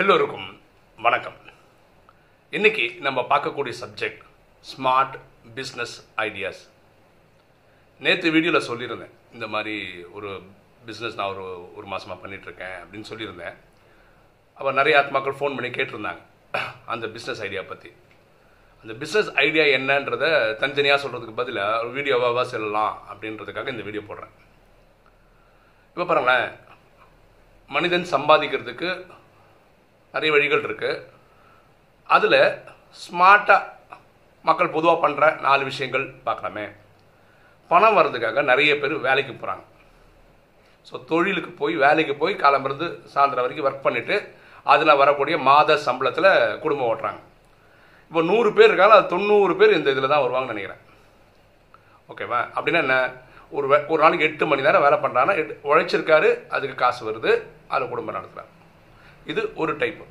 எல்லோருக்கும் வணக்கம். இன்னைக்கு நம்ம பார்க்கக்கூடிய சப்ஜெக்ட் ஸ்மார்ட் பிஸ்னஸ் ஐடியாஸ். நேற்று வீடியோவில் சொல்லியிருந்தேன், இந்த மாதிரி ஒரு பிஸ்னஸ் நான் ஒரு மாதமாக பண்ணிகிட்ருக்கேன் அப்படின்னு சொல்லியிருந்தேன். அப்போ நிறைய ஆத்மாக்கள் ஃபோன் பண்ணி கேட்டிருந்தாங்க அந்த பிஸ்னஸ் ஐடியா பற்றி. அந்த பிஸ்னஸ் ஐடியா என்னன்றதை தனித்தனியாக சொல்கிறதுக்கு பதிலாக ஒரு வீடியோவாக சொல்லலாம் அப்படின்றதுக்காக இந்த வீடியோ போடுறேன். இப்போ பாருங்களேன், மனிதன் சம்பாதிக்கிறதுக்கு நிறைய வழிகள் இருக்குது. அதில் ஸ்மார்ட்டாக மக்கள் பொதுவாக பண்ணுற 4 விஷயங்கள் பார்க்கலாமே. பணம் வர்றதுக்காக நிறைய பேர் வேலைக்கு போகிறாங்க. ஸோ தொழிலுக்கு போய் வேலைக்கு போய் காலம்பருந்து சாயந்தரம் வரைக்கும் ஒர்க் பண்ணிவிட்டு அதில் வரக்கூடிய மாத சம்பளத்தில் குடும்பம் ஓட்டுறாங்க. இப்போ 100 பேர் இருக்காங்க, அது 90 பேர் இந்த இதில் தான் வருவாங்கன்னு நினைக்கிறேன். ஓகேவா? அப்படின்னா என்ன, ஒரு நாளைக்கு 8 மணி நேரம் வேலை பண்ணுறாங்கன்னா உழைச்சிருக்காரு, அதுக்கு காசு வருது, அதில் குடும்பம் நடத்துகிறார். இது ஒரு டைப்பு.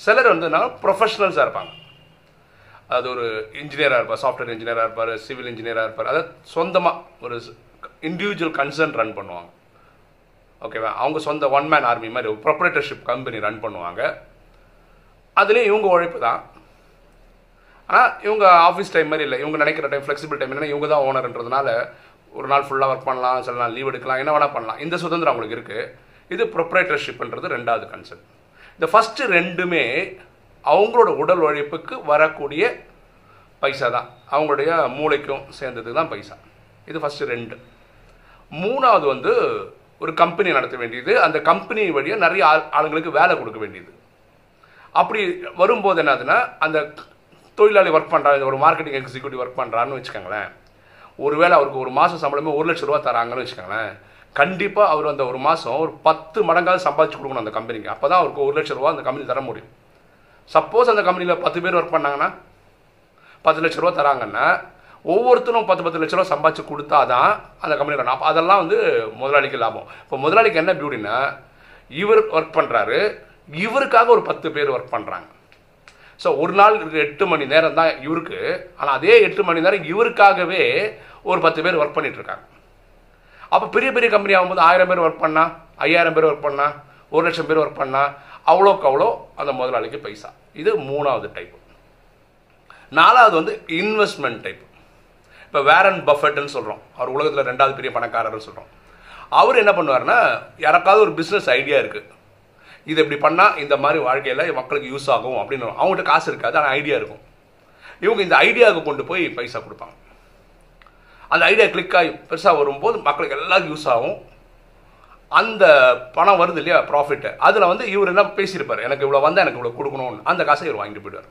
சிலர் வந்து ப்ரொஃபஷனல்ஸாக இருப்பாங்க. அது ஒரு இன்ஜினியராக இருப்பார், சாஃப்ட்வேர் இன்ஜினியராக இருப்பார், சிவில் இன்ஜினியராக இருப்பார். அதாவது சொந்தமாக ஒரு இண்டிவிஜுவல் கன்சர்ன் ரன் பண்ணுவாங்க. ஓகேவா? அவங்க சொந்த ஒன் மேன் ஆர்மி மாதிரி ஒரு ப்ரொப்ரைட்டர்ஷிப் கம்பெனி ரன் பண்ணுவாங்க. அதுலேயும் இவங்க உழைப்பு தான். ஆனால் இவங்க ஆஃபீஸ் டைம் மாதிரி இல்லை. இவங்க நினைக்கிற டைம் ஃப்ளெக்சிபிள் டைம் என்னன்னா, இவங்க தான் ஓனர்ன்றதுனால ஒரு நாள் ஃபுல்லாக ஒர்க் பண்ணலாம், சில நாள் லீவ் எடுக்கலாம், என்ன வேணால் பண்ணலாம். இந்த சுதந்திரம் அவங்களுக்கு இருக்குது. இது ப்ரொப்ரைட்டர்ஷிப்ன்றது 2வது கான்செப்ட். இந்த ஃபஸ்ட்டு 2மே அவங்களோட உடல் உழைப்புக்கு வரக்கூடிய பைசா தான், அவங்களுடைய மூளைக்கும் சேர்ந்தது தான் பைசா. இது ஃபஸ்ட்டு 2. 3வது வந்து ஒரு கம்பெனி நடத்த வேண்டியது, அந்த கம்பெனி வழியாக நிறைய ஆளுங்களுக்கு வேலை கொடுக்க வேண்டியது. அப்படி வரும்போது என்னதுன்னா, அந்த தொழிலாளி ஒர்க் பண்ணுறாங்க, ஒரு மார்க்கெட்டிங் எக்ஸிக்யூட்டிவ் ஒர்க் பண்ணுறான்னு வச்சுக்கோங்களேன். ஒருவேளை அவருக்கு ஒரு மாதம் சம்பளமே 1 லட்ச ரூபா தராங்கன்னு வச்சுக்கோங்களேன். கண்டிப்பாக அவர் அந்த ஒரு மாதம் ஒரு 10 மடங்காவது சம்பாதிச்சு கொடுக்கணும் அந்த கம்பெனிக்கு. அப்போ தான் அவருக்கு 1 லட்ச ரூபா அந்த கம்பெனி தர முடியும். சப்போஸ் அந்த கம்பெனியில் 10 பேர் ஒர்க் பண்ணாங்கன்னா 10 லட்ச ரூபா தராங்கன்னா ஒவ்வொருத்தரும் 10 லட்ச ரூபா சம்பாதிச்சு கொடுத்தா தான் அந்த கம்பெனி வரணும். அப்போ அதெல்லாம் வந்து முதலாளிக்கு லாபம். இப்போ முதலாளிக்கு என்ன பியூட்டின்னா, இவர் ஒர்க் பண்ணுறாரு, இவருக்காக ஒரு 10 பேர் ஒர்க் பண்ணுறாங்க. ஸோ ஒரு நாள் 8 மணி நேரம் தான் இவருக்கு, ஆனால் அதே 8 மணி நேரம் இவருக்காகவே ஒரு 10 பேர் ஒர்க் பண்ணிகிட்ருக்காங்க. அப்போ பெரிய பெரிய கம்பெனி ஆகும்போது 1000 பேர் ஒர்க் பண்ணால், 5000 பேர் ஒர்க் பண்ணால், 1 லட்சம் பேர் ஒர்க் பண்ணால் அவ்வளோக்கு அவ்வளோ அந்த முதலாளிக்கு பைசா. இது 3வது டைப்பு. 4வது வந்து இன்வெஸ்ட்மெண்ட் டைப். இப்போ வாரன் பஃபெட்னு சொல்கிறோம், அவர் உலகத்தில் 2வது பெரிய பணக்காரர்னு சொல்கிறோம். அவர் என்ன பண்ணுவார்னா, யாருக்காவது ஒரு பிஸ்னஸ் ஐடியா இருக்குது, இது இப்படி பண்ணால் இந்த மாதிரி வாழ்க்கையில் மக்களுக்கு யூஸ் ஆகும் அப்படின்னு. அவங்ககிட்ட காசு இருக்காது, ஆனால் ஐடியா இருக்கும். இவங்க இந்த ஐடியாவுக்கு கொண்டு போய் பைசா கொடுப்பாங்க. அந்த ஐடியா கிளிக் ஆகி பெருசாக வரும்போது மக்களுக்கு எல்லாருக்கும் யூஸ் ஆகும். அந்த பணம் வருது இல்லையா, ப்ராஃபிட்டு, அதில் வந்து இவர் என்ன பேசியிருப்பார், எனக்கு இவ்வளோ வந்தால் எனக்கு இவ்வளோ கொடுக்கணும்னு. அந்த காசை இவர் வாங்கிட்டு போயிடுவார்.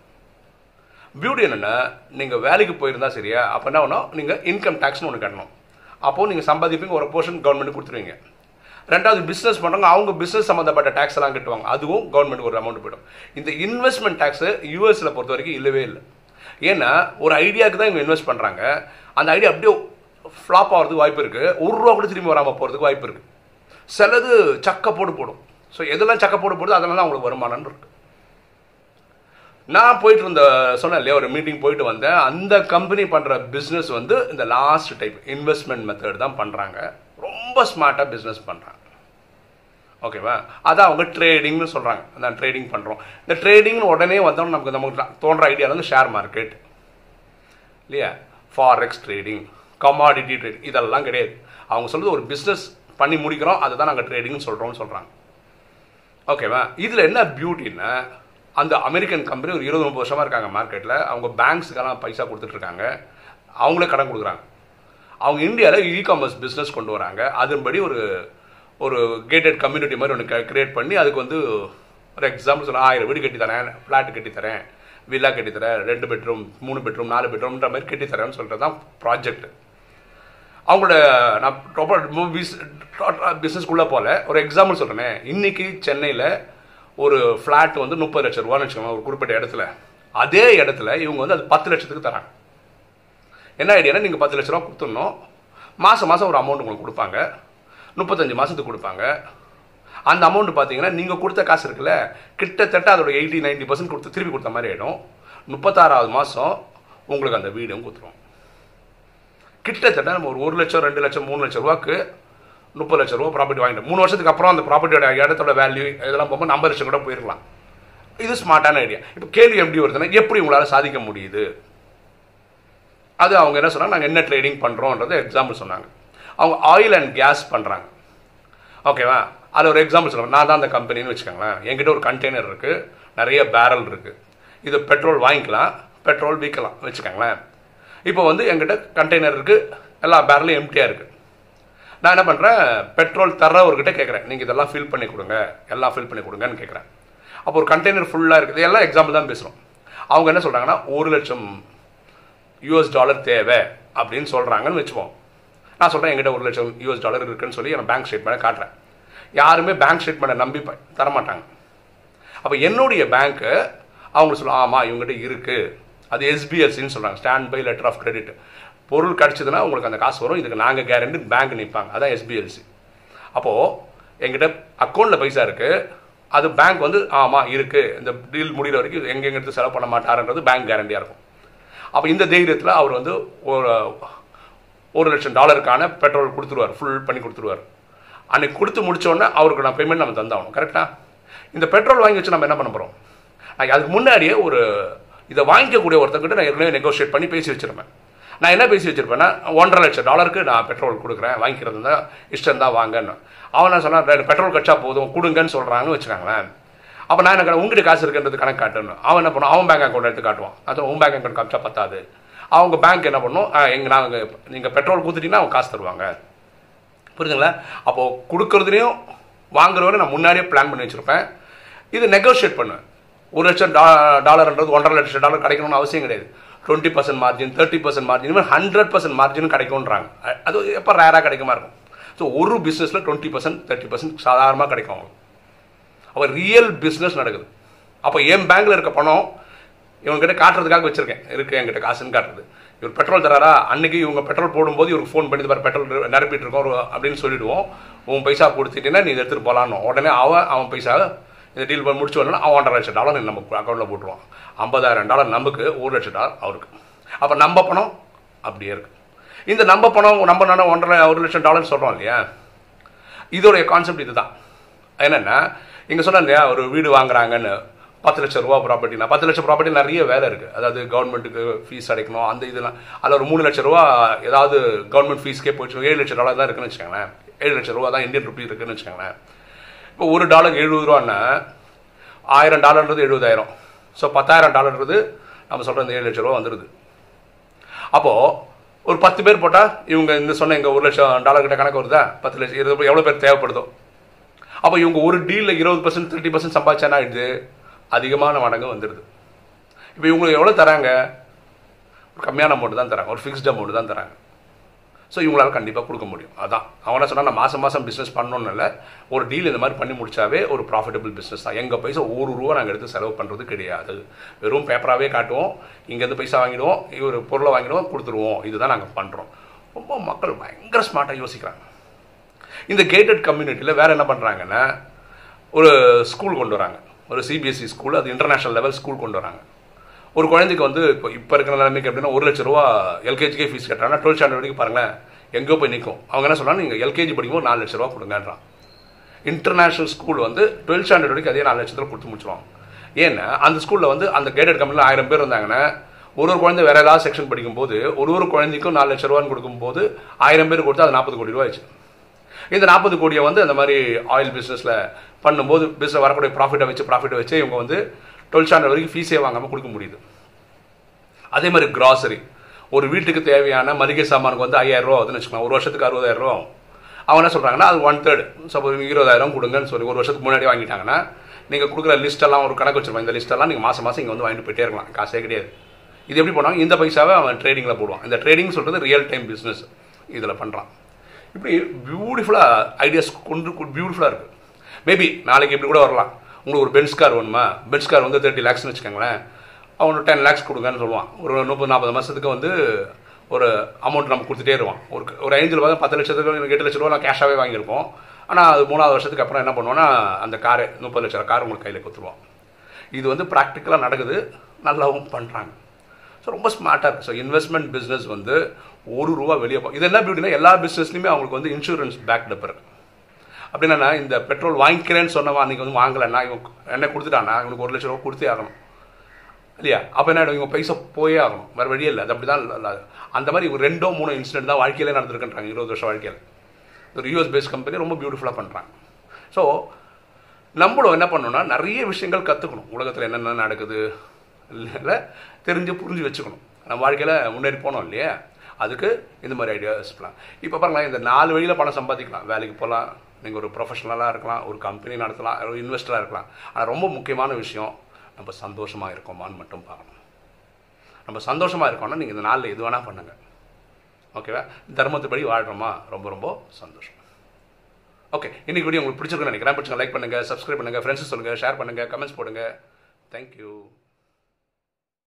பியூட்டி என்னென்னா, நீங்கள் வேலைக்கு போயிருந்தா சரியா, அப்போ என்ன பண்ணணும், நீங்கள் இன்கம் டேக்ஸ்னு ஒன்று கட்டணும். அப்போது நீங்கள் சம்பாதிப்பீங்க, ஒரு போர்ஷன் கவர்மெண்ட் கொடுத்துருவீங்க. 2வது பிஸ்னஸ் பண்ணுறாங்க, அவங்க பிஸ்னஸ் சம்மந்தப்பட்ட டேக்ஸ் எல்லாம் கட்டுவாங்க, அதுவும் கவர்மெண்ட் ஒரு அமௌண்ட் போய்டும். இந்த இன்வெஸ்ட்மெண்ட் டேக்ஸு யூஎஸில் பொறுத்த வரைக்கும் இல்லவே இல்லை. ஏன்னா ஒரு ஐடியாவுக்கு தான் இவங்க இன்வெஸ்ட் பண்ணுறாங்க. அந்த ஐடியா அப்படியே ஃப்ளாப் ஆகிறதுக்கு வாய்ப்பு இருக்குது, 1 ரூபா கூட திரும்பி வராமல் போகிறதுக்கு வாய்ப்பு இருக்குது. சிலது சக்க போடும். ஸோ எதெல்லாம் சக்க போடுது அதெல்லாம் தான் அவங்களுக்கு வருமானம் இருக்குது. நான் போயிட்டு சொன்னேன் இல்லையா, ஒரு மீட்டிங் போயிட்டு வந்தேன். அந்த கம்பெனி பண்ணுற பிஸ்னஸ் வந்து இந்த லாஸ்ட் டைப் இன்வெஸ்ட்மெண்ட் மெத்தட் தான் பண்ணுறாங்க. ரொம்ப ஸ்மார்ட்டாக பிஸ்னஸ் பண்ணுறாங்க. ஓகேவா? அதான் அவங்க ட்ரேடிங்னு சொல்கிறாங்க. நான் ட்ரேடிங் பண்ணுறோம். இந்த ட்ரேடிங்னு உடனே வந்தோம்னா நமக்கு தோன்ற ஐடியா வந்து ஷேர் மார்க்கெட் இல்லையா, ஃபாரெக்ஸ் ட்ரேடிங், கமாடிட்டி ட்ரேடிங், இதெல்லாம் கிடையாது. அவங்க சொல்கிறது ஒரு பிஸ்னஸ் பண்ணி முடிக்கிறோம், அதை தான் நாங்கள் ட்ரேடிங்னு சொல்கிறாங்க. ஓகேவா? இதில் என்ன பியூட்டின்னா, அந்த அமெரிக்கன் கம்பெனி ஒரு 20-30 வருஷமாக இருக்காங்க மார்க்கெட்டில். அவங்க பேங்க்ஸுக்கெல்லாம் பைசா கொடுத்துட்ருக்காங்க, அவங்களே கடன் கொடுக்குறாங்க. அவங்க இந்தியாவில் இ-காமர்ஸ் பிஸ்னஸ் கொண்டு வராங்க. அதன்படி ஒரு கேட்டட் கம்யூனிட்டி மாதிரி ஒன்று கிரியேட் பண்ணி, அதுக்கு வந்து ஒரு எக்ஸாம்பிள் சொன்னால் 1000 வீடு கட்டித்தரேன், ஃப்ளாட்டு கட்டித்தரேன், வில்லா கட்டித்தரேன், 2 பெட்ரூம் 3 பெட்ரூம் 4 பெட்ரூம்ன்ற மாதிரி கட்டித்தரேன்னு சொல்கிறது தான் ப்ராஜெக்ட். அவங்களோட நான் பிஸ்னஸ்க்குள்ளே போல ஒரு எக்ஸாம்பிள் சொல்கிறேனே, இன்றைக்கி சென்னையில் ஒரு ஃப்ளாட் வந்து 30 லட்ச ரூபான்னு வச்சுக்கோங்க, ஒரு குறிப்பிட்ட இடத்துல. அதே இடத்துல இவங்க வந்து அது 10 லட்சத்துக்கு தராங்க. என்ன ஐடியானா, நீங்கள் 10 லட்ச ரூபா கொடுத்துடணும், மாதம் ஒரு அமௌண்ட் உங்களுக்கு கொடுப்பாங்க, 35 மாதத்துக்கு கொடுப்பாங்க. அந்த அமௌண்ட் பார்த்தீங்கன்னா நீங்கள் கொடுத்த காசு இருக்குல்ல, கிட்டத்தட்ட அதோட 80-90% கொடுத்து திருப்பி கொடுத்த மாதிரி ஆகிடும். 36வது மாதம் உங்களுக்கு அந்த வீடும் கொடுத்துருவோம். கிட்டத்தட்ட நம்ம ஒரு 1 லட்சம் 2 லட்சம் 3 லட்சம் ரூபாய்க்கு 30 லட்ச ரூபா ப்ராப்பர்ட்டி வாங்கிட்டோம். 3 வருஷத்துக்கு அப்புறம் அந்த ப்ராப்பர்ட்டியோட இடத்தோட வேல்யூ இதெல்லாம் போகும்போது 50 லட்சம் கூட போயிருக்கலாம். இது ஸ்மார்ட்டான ஐடியா. இப்போ கேள்வி எப்படி வருதுன்னா, எப்படி உங்களால் சாதிக்க முடியுது? அது அவங்க என்ன சொன்னாங்க, நாங்கள் என்ன ட்ரேடிங் பண்ணுறோன்றது எக்ஸாம்பிள் சொன்னாங்க. அவங்க ஆயில் அண்ட் கேஸ் பண்ணுறாங்க. ஓகேவா? அது ஒரு எக்ஸாம்பிள் சொல்லுவாங்க. நான் தான் அந்த கம்பெனின்னு வச்சுக்கோங்களேன். என்கிட்ட ஒரு கண்டெய்னர் இருக்குது, நிறைய பேரல் இருக்குது. இது பெட்ரோல் வாங்கிக்கலாம், பெட்ரோல் விற்கலாம் வச்சுக்கோங்களேன். இப்போ வந்து என்கிட்ட கண்டெய்னர் இருக்குது, எல்லா பேரலும் எம்டியாக இருக்குது. நான் என்ன பண்ணுறேன், பெட்ரோல் தர்றவர்கிட்ட கேட்குறேன், நீங்கள் இதெல்லாம் ஃபில் பண்ணி கொடுங்க, எல்லாம் ஃபில் பண்ணி கொடுங்கன்னு கேட்குறேன். அப்போ ஒரு கண்டெய்னர் ஃபுல்லாக இருக்குது. எல்லாம் எக்ஸாம்பிள் தான் பேசுகிறோம். அவங்க என்ன சொல்கிறாங்கன்னா, $1,00,000 தேவை அப்படின்னு சொல்கிறாங்கன்னு வச்சுப்போம். நான் சொல்கிறேன், என்கிட்ட $1,00,000 இருக்குன்னு சொல்லி நான் பேங்க் ஸ்டேட்மெண்ட்டை காட்டுறேன். யாருமே பேங்க் ஸ்டேட்மெண்ட்டை நம்பி தரமாட்டாங்க. அப்போ என்னுடைய பேங்க்கு அவங்க சொல்லுவாங்க, ஆமாம் இவங்ககிட்ட இருக்குது, அது SBLCன்னு சொல்கிறாங்க, stand by letter of credit. பொருள் கிடச்சிதுன்னா உங்களுக்கு அந்த காசு வரும், இதுக்கு நாங்கள் கேரண்டி பேங்க் நிற்பாங்க. அதான் SBLC. அப்போது எங்கிட்ட அக்கௌண்ட்டில் பைசா இருக்குது, அது பேங்க் வந்து ஆமாம் இருக்குது, இந்த டீல் முடிகிற வரைக்கும் எங்கெங்க எடுத்து செலவு பண்ண மாட்டாருன்றது பேங்க் கேரண்டியாக இருக்கும். அப்போ இந்த தைரியத்தில் அவர் வந்து $1,00,000 பெட்ரோல் கொடுத்துருவார், ஃபுல் பண்ணி கொடுத்துருவார். அன்றைக்கி கொடுத்து முடித்தோடனே அவருக்கு நான் பேமெண்ட் நம்ம தந்தாகணும். கரெக்டாக? இந்த பெட்ரோல் வாங்கி வச்சு நம்ம என்ன பண்ண போகிறோம்? அதுக்கு முன்னாடியே இதை வாங்கிக்கக்கூடிய ஒருத்தர்கிட்ட நான் ஏற்கனவே நெகோஷியேட் பண்ணி பேசி வச்சுருப்பேன். நான் என்ன பேசி வச்சுருப்பேன்னா, $1,50,000 நான் பெட்ரோல் கொடுக்குறேன், வாங்கிக்கிறது தான் இஷ்டம் தான் வாங்கன்னு. அவன் நான் சொன்னான், பெட்ரோல் கட்சா போதும் கொடுங்கன்னு சொல்கிறாங்கன்னு வச்சுக்காங்களேன். அப்போ நான் என்ன உங்ககிட்ட காசு இருக்குன்றது கணக்கு காட்டணும். அவன் என்ன பண்ணுவான், அவன் பேங்க் அக்கௌண்ட் எடுத்து காட்டுவான். அது உன் பேங்க் அக்கௌண்ட் காமிச்சா பத்தாது. அவங்க பேங்க் என்ன பண்ணும், நாங்கள் நீங்கள் பெட்ரோல் கொடுத்துட்டீங்கன்னா அவங்க காசு தருவாங்க. புரியுதுங்களா? அப்போது கொடுக்குறதுலையும் வாங்குறவரை நான் முன்னாடியே பிளான் பண்ணி வச்சுருப்பேன். இது நெகோஷியேட் பண்ணுவேன். $1,00,000 $1,50,000 கிடைக்கணும்னு அவசியம் கிடையாது. 20% மார்ஜின், 30% மார்ஜின், இனிமேல் 100% மார்ஜின் கிடைக்கும்ன்றாங்க. அது எப்போ ரேராக கிடைக்குமா இருக்கும். ஸோ ஒரு பிஸ்னஸில் 20% 30% சாதாரணமாக கிடைக்கும் அவங்களுக்கு. அப்போ ரியல் பிஸ்னஸ் நடக்குது. அப்போ என் பேங்க்கில் இருக்க பணம் இவங்ககிட்ட காட்டுறதுக்காக வச்சுருக்கேன், இருக்குது என்கிட்ட காசுன்னு காட்டுறது. இவர் பெட்ரோல் தராரா, அன்றைக்கி இவங்க பெட்ரோல் போடும்போது இவருக்கு ஃபோன் பண்ணி பாரு பெட்ரோல் நிரப்பிட்டு இருக்கோம் அப்படின்னு சொல்லிவிடுவோம். உன் பைசா கொடுத்துட்டீங்கன்னா நீ எடுத்துகிட்டு போகலான்னு. உடனே அவன் பைசா இந்த டீல் பண்ணி முடிச்சு வரணும்னா அவன் $1,50,000 நம்ம அக்கௌண்ட்டில் போட்டுருவான். $50,000 நமக்கு, $1,00,000 அவருக்கு. அப்போ நம்ம பணம் அப்படியே இருக்குது. இந்த நம்ம பணம் நம்ம $1,00,000 சொல்கிறோம் இல்லையா, இதோடைய கான்செப்ட் இது தான். என்னென்னா, இங்கே சொன்னேன் இல்லையா, ஒரு வீடு வாங்குறாங்கன்னு $10,00,000 ப்ராப்பர்ட்டினா, 10 லட்சம் ப்ராப்பர்ட்டி நிறைய வேலை இருக்குது. அதாவது கவர்மெண்ட்டுக்கு ஃபீஸ் அடைக்கணும், அந்த இதெல்லாம். அதில் ஒரு $3,00,000 ஏதாவது கவர்மெண்ட் ஃபீஸ்க்கே போயிடுச்சு. $7,00,000 தான் இருக்குன்னு வச்சுக்கோங்களேன். $7,00,000 தான் இந்தியன் ருப்பீஸ் இருக்குன்னு வச்சுக்கோங்களேன். இப்போ $1 $70 $1,000 70,000. ஸோ $10,000 நம்ம சொல்கிற இந்த $7,00,000 வந்துடுது. அப்போது ஒரு 10 பேர் போட்டால் இவங்க இந்த சொன்ன இங்கே $1,00,000 கிட்ட கணக்கு வருதா? 10 லட்சம் 20 எவ்வளோ பேர் தேவைப்படுதோ. அப்போ இவங்க ஒரு டீலில் 20% 30% சம்பாதிச்சானா இது அதிகமான மடங்கு வந்துடுது. இப்போ இவங்களுக்கு எவ்வளோ தராங்க? ஒரு கம்மியான அமௌண்ட் தான் தராங்க, ஒரு ஃபிக்ஸ்டு அமௌண்ட் தான் தராங்க. ஸோ இவங்களால் கண்டிப்பாக கொடுக்க முடியும். அதான் அவனை சொன்னால் நான் மாதம் மாதம் பிஸ்னஸ் பண்ணணும்னு இல்லை, ஒரு டீல் இந்த மாதிரி பண்ணி முடிச்சாவே ஒரு ப்ராஃபிட்டபிள் பிஸ்னஸ் தான். எங்கள் பைசா ₹1 நாங்கள் எடுத்து செலவு பண்ணுறது கிடையாது. வெறும் பேப்பராகவே காட்டுவோம், இங்கேருந்து பைசா வாங்கிடுவோம், ஒரு பொருளை வாங்கிடுவோம், கொடுத்துருவோம். இதுதான் நாங்கள் பண்ணுறோம். ரொம்ப மக்கள் பயங்கர ஸ்மார்ட்டாக யோசிக்கிறாங்க. இந்த கேட்டட் கம்யூனிட்டியில் வேறு என்ன பண்ணுறாங்கன்னா, ஒரு ஸ்கூல் கொண்டு வராங்க, ஒரு CBSE ஸ்கூல், அது இன்டர்நேஷ்னல் லெவல் ஸ்கூல் கொண்டு வராங்க. ஒரு குழந்தைக்கு வந்து இப்போ இருக்கிற நிலைமைக்கு எப்படின்னா $1,00,000 LKGக்கே ஃபீஸ் கட்டுறாங்கன்னா 12th ஸ்டாண்டர்ட் வரைக்கும் பாருங்களேன் எங்கேயோ போய் நிற்கும். அவங்க என்ன சொல்கிறாங்க, நீங்கள் LKG படிக்கும்போது $4,00,000 கொடுங்கன்றான். இன்டர்நேஷ்னல் ஸ்கூல் வந்து 12th ஸ்டாண்டர்ட் வரைக்கும் அதே $4,00,000 கொடுத்து முடிச்சுருவாங்க. ஏன்னா அந்த ஸ்கூலில் வந்து அந்த கேட்டட் கம்பெனியில் 1000 பேர் இருந்தாங்கன்னா ஒரு குழந்தை வேறு ஏதாவது செக்ஷன் படிக்கும்போது ஒரு குழந்தைக்கும் $4,00,000 கொடுக்கும்போது 1000 பேர் கொடுத்து அது 40 கோடி ரூபா ஆச்சு. இந்த 40 கோடியை வந்து அந்த மாதிரி ஆயில் பிஸ்னஸில் பண்ணும்போது பிஸ்னஸ் வரக்கூடிய ப்ராஃபிட்டை வச்சு இவங்க வந்து 12th ஸ்டாண்டர்ட் வரைக்கும் ஃபீஸே வாங்காமல் கொடுக்க முடியுது. அதே மாதிரி கிராசரி, ஒரு வீட்டுக்கு தேவையான மளிகை சாமானுக்கு வந்து $5,000 ஆகுதுன்னு வச்சுக்கலாம், ஒரு வருஷத்துக்கு $60,000 ஆகும். அவங்க என்ன சொல்கிறாங்கன்னா, அது 1/3 சப்போஸ் 20,000 கொடுங்கன்னு சொல்லி ஒரு வருஷத்துக்கு முன்னாடி வாங்கிட்டாங்கன்னா நீங்கள் கொடுக்குற லிஸ்ட்டெல்லாம் ஒரு கணக்கு வச்சுருப்பாங்க. இந்த லிஸ்ட்டெல்லாம் நீங்கள் மாதம் மாதம் இங்கே வந்து வாங்கிட்டு போயிட்டே இருக்கலாம், காசே கிடையாது. இது எப்படி போனாங்க, இந்த பைசாவை அவன் ட்ரேடிங்கில் போடுவான். இந்த ட்ரேடிங் சொல்கிறது ரியல் டைம் பிஸ்னஸ் இதில் பண்ணுறான். இப்படி பியூட்டிஃபுல்லாக ஐடியாஸ் பியூட்டிஃபுல்லாக இருக்குது. மேபி நாளைக்கு இப்படி கூட வரலாம், உங்களுக்கு ஒரு பென்ஸ் கார் வேணுமா, பென்ஸ் கார் வந்து 30 lakhsன்னு வச்சுக்கோங்களேன், அவனுக்கு 10 lakhs கொடுங்கன்னு சொல்லுவான். ஒரு 30-40 மாதத்துக்கு வந்து ஒரு அமௌண்ட் நம்ம கொடுத்துட்டே இருவான். ஒரு 5 ரூபா 10 லட்சத்துக்கு 8 லட்ச ரூபா நான் கேஷாகவே வாங்கியிருப்போம். ஆனால் அது 3வது வருஷத்துக்கு அப்புறம் என்ன பண்ணுவோன்னா அந்த காரை 30 லட்சம் கார் உங்களுக்கு கையில் கொடுத்துருவோம். இது வந்து ப்ராக்டிக்கலாக நடக்குது, நல்லாவும் பண்ணுறாங்க. ஸோ ரொம்ப ஸ்மார்ட்டாக இருக்குது. ஸோ இன்வெஸ்ட்மெண்ட் பிஸ்னஸ் வந்து ₹1 வெளியே இது என்ன பியூட்டினா எல்லா பிஸ்னஸ்லையுமே அவங்களுக்கு வந்து இன்சூரன்ஸ் பேக்டப் இருக்குது. அப்படின்னா இந்த பெட்ரோல் வாங்கிக்கிறேன்னு சொன்னவன் அன்றைக்கி வந்து வாங்கலைன்னா இவன் என்ன கொடுத்துட்டானா இவனுக்கு 1 லட்ச ரூபா கொடுத்தே ஆகணும் இல்லையா? அப்போ என்ன இவங்க பைசா போயே ஆகணும், வேறு வழியே இல்லை. அது அப்படி தான். அந்த மாதிரி ஒரு 2-3 இன்சிடென்ட் தான் வாழ்க்கையிலே நடந்திருக்குன்றாங்க 20 வருஷம் வாழ்க்கையில். ஒரு யூஎஸ் பேஸ்ட் கம்பெனி ரொம்ப பியூட்டிஃபுல்லாக பண்ணுறாங்க. ஸோ நம்மளும் என்ன பண்ணணும்னா நிறைய விஷயங்கள் கற்றுக்கணும். உலகத்தில் என்னென்ன நடக்குது இல்லை தெரிஞ்சு புரிஞ்சு வச்சுக்கணும். நம்ம வாழ்க்கையில் முன்னேறி போனோம் இல்லையா? அதுக்கு இந்த மாதிரி ஐடியாஸ் பண்ணலாம். இப்போ பாருங்களேன், இந்த 4 வழியில் பணம் சம்பாதிக்கலாம். வேலைக்கு போகலாம், நீங்கள் ஒரு ப்ரொஃபஷனலாக இருக்கலாம், ஒரு கம்பெனி நடத்தலாம், ஒரு இன்வெஸ்டராக இருக்கலாம். ஆனால் ரொம்ப முக்கியமான விஷயம் நம்ம சந்தோஷமாக இருக்கோமான்னு மட்டும் பார்க்கணும். நம்ம சந்தோஷமாக இருக்கோம்னா நீங்கள் இந்த நாளில் எது வேணால் பண்ணுங்கள். ஓகேவா? தர்மத்துப்படி வாழ்கிறோமா, ரொம்ப ரொம்ப சந்தோஷம். ஓகே, இன்றைக்கி வீடியோ உங்களுக்கு பிடிச்சிருக்குன்னு நினைக்கிறேன். பிடிச்சிங்க லைக் பண்ணுங்கள், சப்ஸ்கிரைப் பண்ணுங்கள், ஃப்ரெண்ட்ஸு சொல்லுங்கள், ஷேர் பண்ணுங்கள், கமெண்ட்ஸ் போடுங்கள். தேங்க்யூ.